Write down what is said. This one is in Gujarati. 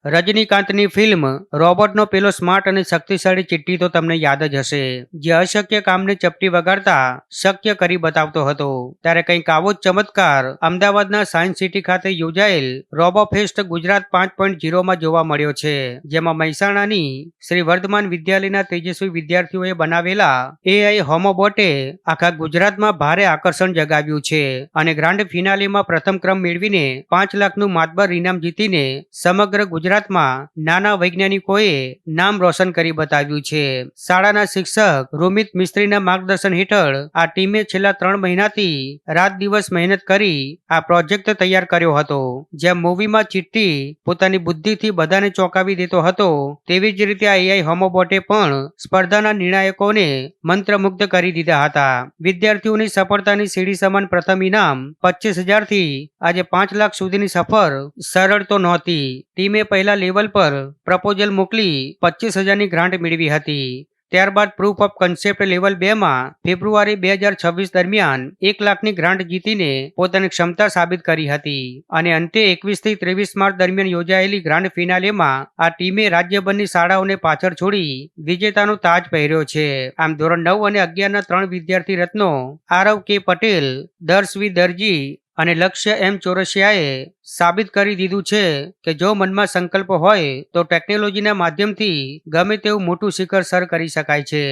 રજનીકાંતની ફિલ્મ રોબોટનો પેલો સ્માર્ટ અને શક્તિશાળી ચિઠ્ઠી તો તમને યાદ જ હશે, જે અશક્ય કામને ચપટી વગાડતા શક્ય કરી બતાવતો હતો. ત્યારે કંઈક આવો જ ચમત્કાર અમદાવાદના સાયન્સ સિટી ખાતે યોજાયેલ રોબોફેસ્ટ ગુજરાત 5.0માં જોવા મળ્યો છે, જેમાં મહેસાણાની શ્રી વર્ધમાન વિદ્યાલયના તેજસ્વી વિદ્યાર્થીઓએ બનાવેલા એઆઈ હોમોબોટે આખા ગુજરાતમાં ભારે આકર્ષણ જગાવ્યું છે અને ગ્રાન્ડ ફિનાલેમાં પ્રથમ ક્રમ મેળવીને 5 લાખનું માતબર ઇનામ જીતીને સમગ્ર ગુજરાતમાં નાના વૈજ્ઞાનિકોએ નામ રોશન કરી બતાવ્યું છે. શાળાના શિક્ષક રોમિત મિસ્ત્રીના માર્ગદર્શન હેઠળ આ ટીમે છેલ્લા 3 મહિનાથી રાત દિવસ મહેનત કરી આ પ્રોજેક્ટ તૈયાર કર્યો હતો. જેમ મૂવીમાં ચિઠ્ઠી પોતાની બુદ્ધિથી બધાને ચોંકાવી દેતો હતો, તેવી જ રીતે આ એઆઈ હોમોબોટે પણ સ્પર્ધાના નિર્ણાયકોને મંત્રમુગ્ધ કરી દીધા હતા. વિદ્યાર્થીઓની સફળતાની સીડી સમાન પ્રથમ ઇનામ 25,000 થી આજે 5 લાખ સુધીની સફર સરળ તો નહોતી. ટીમે પહેલા લેવલ પર પ્રપોઝલ મોકલી 25,000ની ગ્રાન્ટ મેળવી હતી. ત્યારબાદ પ્રૂફ ઓફ કન્સેપ્ટ લેવલ 2માં ફેબ્રુઆરી 2026 દરમિયાન 1 લાખની ગ્રાન્ટ જીતીને પોતાની ક્ષમતા સાબિત કરી હતી અને અંતે 21 થી 23 માર્ચ દરમિયાન યોજાયેલી ગ્રાન્ડ ફિનાલેમાં આ ટીમે રાજ્યભરની શાળાઓને પાછળ છોડી વિજેતાનો તાજ પહેર્યો છે. આમ ધોરણ 9 અને 11ના 3 વિદ્યાર્થી રત્નો આરવ કે પટેલ, દર્શ વી દરજી અને લક્ષ્ય એમ ચોરસિયાએ સાબિત કરી દીધું છે કે જો મનમાં સંકલ્પ હોય તો ટેકનોલોજીના માધ્યમથી ગમે તેવું મોટું શિખર સર કરી શકાય છે.